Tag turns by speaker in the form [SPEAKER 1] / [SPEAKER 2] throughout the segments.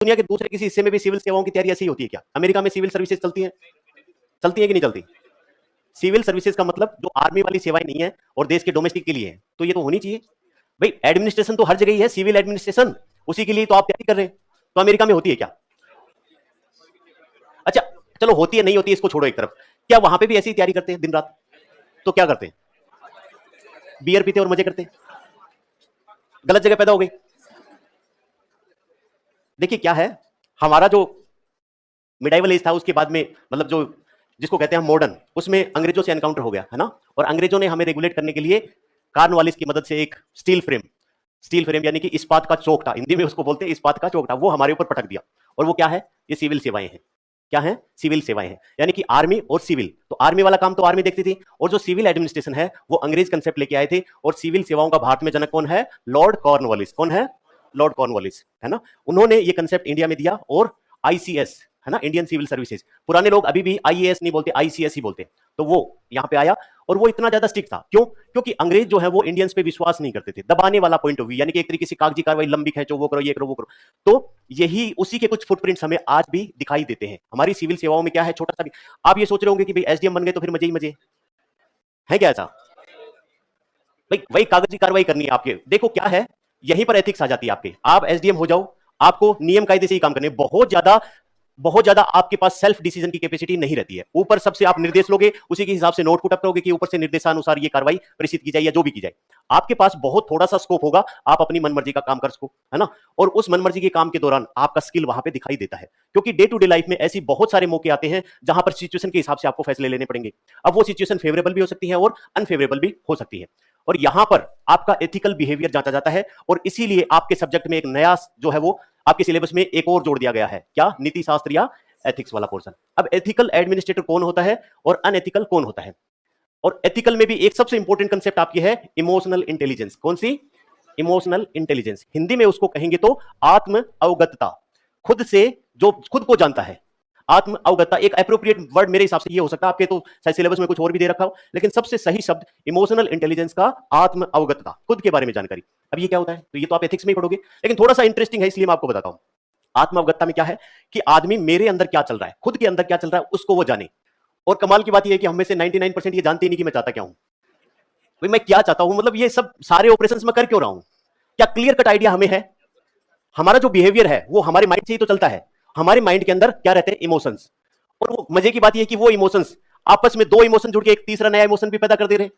[SPEAKER 1] दुनिया के दूसरे किसी हिस्से में भी सिविल सेवाओं की तैयारी ऐसी ही होती है क्या? अमेरिका में सिविल सर्विसेज चलती है कि नहीं चलती? सिविल सर्विसेज का मतलब जो आर्मी वाली सेवाएं नहीं है और देश के डोमेस्टिक के लिए है, तो ये तो होनी चाहिए भाई। एडमिनिस्ट्रेशन तो हर जगह ही है, सिविल एडमिनिस्ट्रेशन, उसी के लिए तो आप तैयारी कर रहे हैं। तो अमेरिका में होती है क्या? अच्छा चलो, होती है नहीं होती है इसको छोड़ो एक तरफ, क्या वहां पे भी ऐसी तैयारी करते हैं दिन रात? तो क्या करते हैं? बियर पीते और मजे करते हैं। गलत जगह पैदा हो गई। देखिए क्या है, हमारा जो मिडाइवल एज था उसके बाद में, मतलब जो जिसको कहते हैं मॉडर्न, उसमें अंग्रेजों से एनकाउंटर हो गया है ना, और अंग्रेजों ने हमें रेगुलेट करने के लिए कार्नवालिस की मदद से एक स्टील फ्रेम यानी कि इस्पात का चौक था, हिंदी में उसको बोलते हैं इस्पात का चौक था, वो हमारे ऊपर पटक दिया। और वो क्या है? ये सिविल सेवाएं हैं। क्या है? सिविल सेवाएं हैं, यानी कि आर्मी और सिविल। तो आर्मी वाला काम तो आर्मी देखती थी, और जो सिविल एडमिनिस्ट्रेशन है वो अंग्रेज कंसेप्ट लेके आए थे। और सिविल सेवाओं का भारत में जनक कौन है? Lord Cornwallis. कौन है? लॉर्ड कॉर्नवालिस, है ना। उन्होंने ये कंसेप्ट इंडिया में दिया। और आईसीएस है ना, इंडियन सिविल सर्विसेज, पुराने लोग अभी भी आईएएस नहीं बोलते, आईसीएस ही बोलते, तो वो यहां पे आया। और वो इतना ज्यादा स्ट्रिक्ट था, क्यों? क्योंकि अंग्रेज जो है वो इंडियंस पे विश्वास नहीं करते थे, दबाने वाला पॉइंट ऑफ व्यू, यानी कि एक तरीके से कागजी कार्रवाई, लंबी खींचो, वो करो, ये करो, वो करो। तो यही उसी के कुछ फुटप्रिंट्स हमें आज भी दिखाई देते हैं। हमारी सिविल सेवाओं में क्या है, छोटा सा भी। आप ये सोच रहे होंगे कि भाई एसडीएम बन गए तो फिर मजे ही मजे है क्या? ऐसा भाई वही कागजी कार्रवाई करनी है आपके। देखो क्या है, यहीं पर एथिक्स आ जाती है आपके। आप एसडीएम हो जाओ, आपको नियम कायदे से ही काम करने, बहुत ज्यादा आपके पास सेल्फ डिसीजन की कैपेसिटी नहीं रहती है। ऊपर सबसे आप निर्देश लोगे, उसी के हिसाब से नोट पुट अप करोगे कि ऊपर से निर्देशानुसार ये कार्रवाई प्रेषित की जाए या जो भी की जाए। आपके पास बहुत थोड़ा सा स्कोप होगा, आप अपनी मनमर्जी का काम कर सको, है ना। और उस मनमर्जी के काम के दौरान आपका स्किल वहां पे दिखाई देता है, क्योंकि डे टू डे लाइफ में ऐसी बहुत सारे मौके आते हैं जहां पर सिचुएशन के हिसाब से आपको फैसले लेने पड़ेंगे। अब वो सिचुएशन फेवरेबल भी हो सकती है और अनफेवरेबल भी हो सकती है, और यहां पर आपका एथिकल बिहेवियर जांचा जाता है। और इसीलिए आपके सब्जेक्ट में एक नया जो है वो आपके सिलेबस में एक और जोड़ दिया गया है, क्या? नीति शास्त्र या एथिक्स वाला पोर्शन। अब एथिकल एडमिनिस्ट्रेटर कौन होता है और अनएथिकल कौन होता है? और एथिकल में भी एक सबसे इंपॉर्टेंट कंसेप्ट आपकी है इमोशनल इंटेलिजेंस। कौन सी? Emotional intelligence. हिंदी में उसको कहेंगे तो आत्म अवगतता, खुद से जो खुद को जानता है। आत्म अवगतता एक एप्रोप्रिएट वर्ड मेरे हिसाब से ये हो सकता है, आपके तो शायद सिलेबस में कुछ और भी दे रखा हो, लेकिन सबसे सही शब्द इमोशनल इंटेलिजेंस का आत्म अवगतता, खुद के बारे में जानकारी। अब ये क्या होता है? तो ये तो आप एथिक्स में ही पढ़ोगे, लेकिन थोड़ा सा इंटरेस्टिंग है इसलिए मैं आपको बताता हूं। आत्म अवगतता में क्या है कि आदमी मेरे अंदर क्या चल रहा है, खुद के अंदर क्या चल रहा है, उसको वो जाने। और कमाल की बात यह है कि हम में से 99% ये जानते ही नहीं कि मैं चाहता क्या हूं, भाई मैं क्या चाहता हूं, मतलब ये सब सारे ऑपरेशंस में कर क्यों रहा हूं। क्या क्लियर कट आइडिया हमें है? हमारा जो बिहेवियर है वो हमारे माइंड से ही तो चलता है। हमारे माइंड के अंदर क्या रहते हैं? इमोशंस। और वो मजे की बात यह है कि वो इमोशंस आपस में दो इमोशन जुड़ के एक तीसरा नया इमोशन भी पैदा कर दे रहे हैं।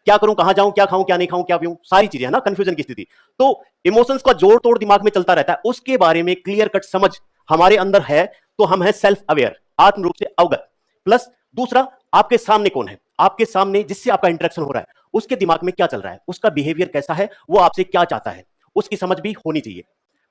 [SPEAKER 1] क्या करूं, कहां जाऊं, क्या खाऊं, क्या नहीं खाऊं, क्या पीऊं, सारी चीजें, है ना, कंफ्यूजन की स्थिति। तो इमोशंस का जोड़ तोड़ दिमाग में चलता रहता है, उसके बारे में क्लियर कट समझ हमारे अंदर है, तो हम है सेल्फ अवेयर, आत्म रूप से अवगत। प्लस दूसरा, आपके सामने कौन है, आपके सामने जिससे आपका इंटरेक्शन हो रहा है, उसके दिमाग में क्या चल रहा है, उसका बिहेवियर कैसा है, वो आपसे क्या चाहता है, उसकी समझ भी होनी चाहिए।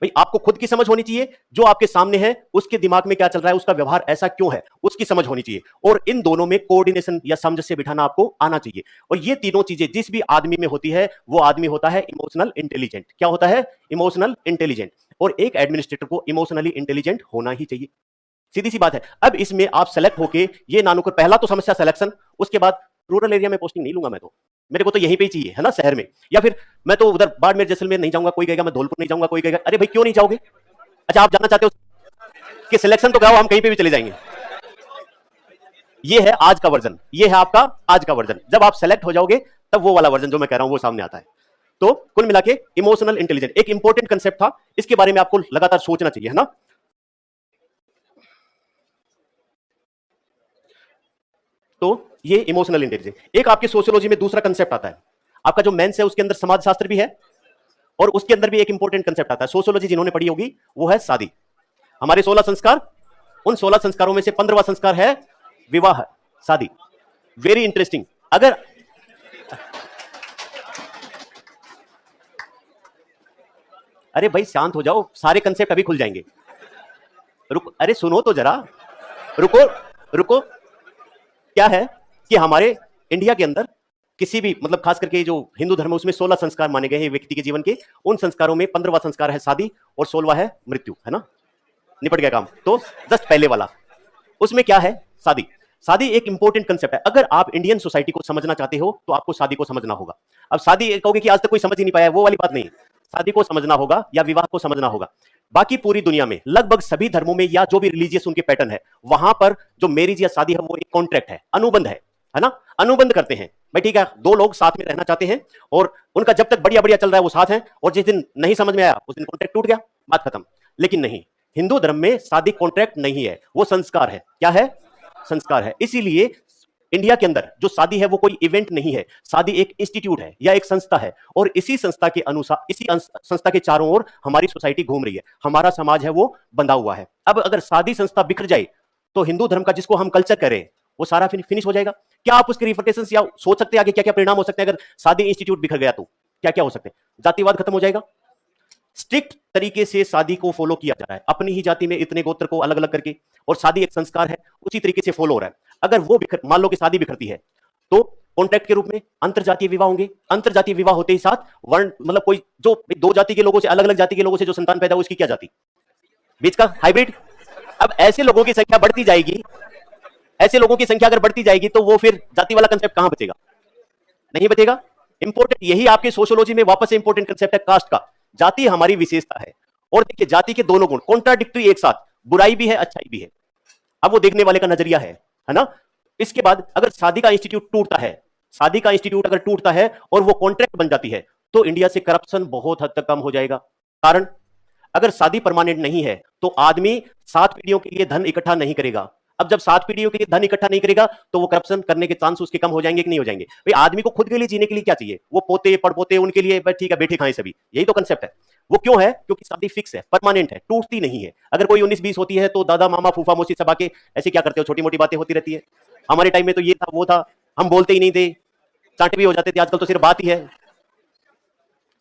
[SPEAKER 1] भाई आपको खुद की समझ होनी चाहिए, जो आपके सामने है उसके दिमाग में क्या चल रहा है, उसका व्यवहार ऐसा क्यों है, उसकी समझ होनी चाहिए। और इन दोनों में कोऑर्डिनेशन या सामंजस्य बिठाना आपको आना चाहिए। और ये तीनों चीजें जिस भी आदमी में होती है, वो आदमी होता है इमोशनल इंटेलिजेंट। क्या होता है? Emotional intelligent. और एक एडमिनिस्ट्रेटर को इमोशनली इंटेलिजेंट होना ही चाहिए, सीधी सी बात है। अब इसमें आप सेलेक्ट होके ये ना नौकर, पहला तो समस्या सिलेक्शन, उसके बाद रूरल एरिया में पोस्टिंग नहीं लूंगा मैं, तो मेरे को तो यहीं पे ही चाहिए, है ना, शहर में। या फिर मैं तो उधर बाड़मेर जैसलमेर नहीं जाऊंगा, कोई कहेगा मैं धौलपुर नहीं जाऊंगा, कोई कहेगा अरे भाई क्यों नहीं जाओगे? अच्छा आप जाना चाहते हो कि सिलेक्शन तो गाओ, हम कहीं पे भी चले जाएंगे। ये है आज का वर्जन, ये है आपका आज का वर्जन। जब आप सेलेक्ट हो जाओगे तब वो वाला वर्जन जो मैं कह रहा हूं वो सामने आता है। तो कुल मिला के इमोशनल इंटेलिजेंस एक इंपॉर्टेंट कंसेप्ट था, इसके बारे में आपको लगातार सोचना चाहिए, है ना। तो ये इमोशनल इंटेलिजेंस। एक आपके सोशियोलॉजी में दूसरा कंसेप्ट आता है, आपका जो मेंस है उसके अंदर समाज शास्त्र भी है, और उसके अंदर भी एक इंपॉर्टेंट कंसेप्ट आता है, सोशियोलॉजी जिन्होंने पढ़ी होगी, वो है शादी। हमारे 16 संस्कार, उन 16 संस्कारों में से 15वां संस्कार है विवाह, शादी। Very interesting. अगर अरे भाई शांत हो जाओ, सारे कंसेप्ट अभी खुल जाएंगे। अरे सुनो तो जरा, रुको रुको। क्या है कि हमारे इंडिया के अंदर किसी भी, मतलब खास करके जो हिंदू धर्म है उसमें 16 संस्कार माने गए हैं व्यक्ति के जीवन के। उन संस्कारों में 15वां संस्कार है शादी और 16वां है मृत्यु, है ना, निपट गया काम। तो जस्ट पहले वाला, उसमें क्या है? शादी। शादी एक इंपॉर्टेंट कंसेप्ट है। अगर आप इंडियन सोसाइटी को समझना चाहते हो तो आपको शादी को समझना होगा। अब शादी कहोगे कि आज तक कोई समझ ही नहीं पाया, वो वाली बात नहीं, शादी को समझना होगा या विवाह को समझना होगा। बाकी पूरी दुनिया में लगभग सभी धर्मों में या जो भी रिलीजियस उनके पैटर्न है, वहां पर जो मैरिज या शादी है वो एक कॉन्ट्रैक्ट है, अनुबंध है ना, अनुबंध करते हैं भाई, ठीक है, दो लोग साथ में रहना चाहते हैं और उनका जब तक बढ़िया बढ़िया चल रहा है वो साथ हैं, और जिस दिन नहीं समझ में आया उस दिन कॉन्ट्रैक्ट टूट गया, बात खत्म। लेकिन नहीं, हिंदू धर्म में शादी कॉन्ट्रैक्ट नहीं है, वो संस्कार है। क्या है? संस्कार है। इसीलिए इंडिया के अंदर जो शादी है वो कोई इवेंट नहीं है, शादी एक इंस्टीट्यूट है या एक संस्था है, और इसी संस्था के अनुसार, इसी संस्था के चारों ओर हमारी सोसाइटी घूम रही है, हमारा समाज है वो बंधा हुआ है। अब अगर शादी संस्था बिखर जाए तो हिंदू धर्म का जिसको हम कल्चर करें वो सारा फिनिश हो जाएगा। क्या आप उसके रिफर्टेशंस या सोच सकते हैं आगे क्या क्या परिणाम हो सकते हैं? अगर शादी इंस्टीट्यूट बिखर गया तो क्या क्या हो सकते हैं? जातिवाद खत्म हो जाएगा, स्ट्रिक्ट तरीके से शादी को फॉलो किया जा रहा है, अपनी ही जाति में इतने गोत्र को अलग अलग करके, और शादी एक संस्कार है, उसी तरीके से फॉलो हो रहा है। अगर वो मान लो कि शादी बिखरती है तो कॉन्ट्रैक्ट के रूप में अंतरजातीय विवाह होंगे, अंतरजातीय विवाह होते ही साथ वर्ण, मतलब कोई जो दो जाति के लोगों से, अलग अलग जाति के लोगों से जो संतान पैदा हो उसकी क्या जाति? बीच का हाइब्रिड। अब ऐसे लोगों की संख्या बढ़ती जाएगी, ऐसे लोगों की संख्या अगर बढ़ती जाएगी तो वो फिर जाति वाला कंसेप्ट कहां बचेगा? नहीं बचेगा। इंपॉर्टेंट यही आपके सोशियोलॉजी में वापस से इंपॉर्टेंट कंसेप्ट है, कास्ट का। जाति हमारी विशेषता है, और देखिए जाति के दोनों गुण कॉन्ट्राडिक्टरी एक साथ, बुराई भी है अच्छाई भी है। अब वो देखने वाले का नजरिया है ना। इसके बाद अगर शादी का इंस्टीट्यूट टूटता है, शादी का इंस्टीट्यूट अगर टूटता है और वो कॉन्ट्रैक्ट बन जाती है तो इंडिया से करप्शन बहुत हद तक कम हो जाएगा। कारण, अगर शादी परमानेंट नहीं है तो आदमी 7 पीढ़ियों के लिए धन इकट्ठा नहीं करेगा। अब जब 7 पीढ़ियों के लिए धन इकट्ठा नहीं करेगा तो वो करप्शन करने के चांस उसके कम हो जाएंगे कि नहीं हो जाएंगे? भाई आदमी को खुद के लिए जीने के लिए क्या चाहिए? वो पोते पड़पोते उनके लिए ठीक है बैठे खाएं सभी, यही तो कंसेप्ट है। वो क्यों है? क्योंकि शादी फिक्स है, परमानेंट है, टूटती नहीं है। अगर कोई 19-20 होती है तो दादा मामा फूफा मौसी सब आके ऐसे क्या करते हो, छोटी मोटी बातें होती रहती है। हमारे टाइम में तो ये था वो था, हम बोलते ही नहीं थे, चाटे भी हो जाते थे, आजकल तो सिर्फ बात ही है।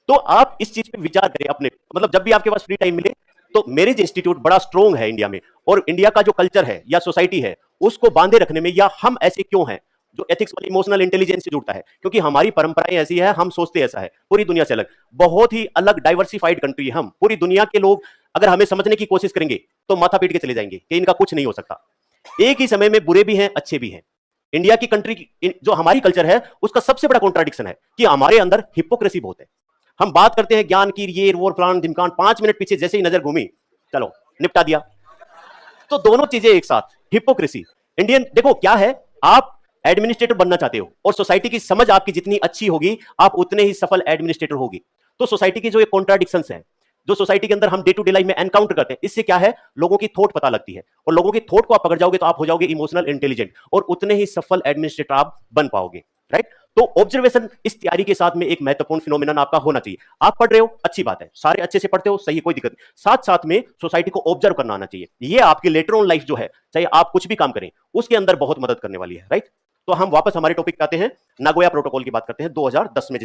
[SPEAKER 1] तो आप इस चीज पे विचार करें अपने, मतलब जब भी आपके पास फ्री टाइम मिले। तो मैरिज इंस्टीट्यूट बड़ा स्ट्रॉन्ग है इंडिया में, और इंडिया का जो कल्चर है या सोसाइटी है उसको बांधे रखने में, या हम ऐसे क्यों हैं, जो एथिक्स वाली इमोशनल इंटेलिजेंस से जुड़ता है, क्योंकि हमारी परंपराएं ऐसी है, हम सोचते ऐसा है, पूरी दुनिया से अलग, बहुत ही अलग डाइवर्सिफाइड कंट्री है हम। पूरी दुनिया के लोग अगर हमें समझने की कोशिश करेंगे तो माथा पीट के चले जाएंगे कि इनका कुछ नहीं हो सकता। एक ही समय में बुरे भी हैं अच्छे भी हैं। इंडिया की कंट्री जो हमारी कल्चर है उसका सबसे बड़ा कॉन्ट्राडिक्शन है कि हमारे अंदर हिपोक्रेसी बहुत है। हम बात करते हैं ज्ञान की, ये वो फलान ढिमकान, 5 मिनट पीछे जैसे ही नजर घूमी चलो निपटा दिया। तो दोनों चीजें एक साथ, हिपोक्रेसी। इंडियन देखो क्या है, आप एडमिनिस्ट्रेटर बनना चाहते हो और सोसाइटी की समझ आपकी जितनी अच्छी होगी आप उतने ही सफल एडमिनिस्ट्रेटर होगी। तो सोसाइटी की जो ये कॉन्ट्राडिक्शंस हैं, जो सोसाइटी के अंदर हम डे टू डे लाइफ में एनकाउंटर करते हैं, इससे क्या है, लोगों की थॉट पता लगती है, और लोगों की थॉट को आप पकड़ जाओगे तो आप हो जाओगे इमोशनल इंटेलिजेंट, और उतने ही सफल एडमिनिस्ट्रेटर आप बन पाओगे। राइट। तो ऑब्जर्वेशन इस तैयारी के साथ में एक महत्वपूर्ण फिनोमिनन आपका होना चाहिए। आप पढ़ रहे हो, अच्छी बात है, सारे अच्छे से पढ़ते हो, सही, कोई दिक्कत नहीं, साथ साथ में सोसाइटी को ऑब्जर्व करना आना चाहिए। ये आपकी लेटर ऑन लाइफ जो है, चाहे आप कुछ भी काम करें, उसके अंदर बहुत मदद करने वाली है। राइट। तो हम वापस हमारे टॉपिक पे आते हैं, नागोया प्रोटोकॉल की बात करते हैं 2010 में।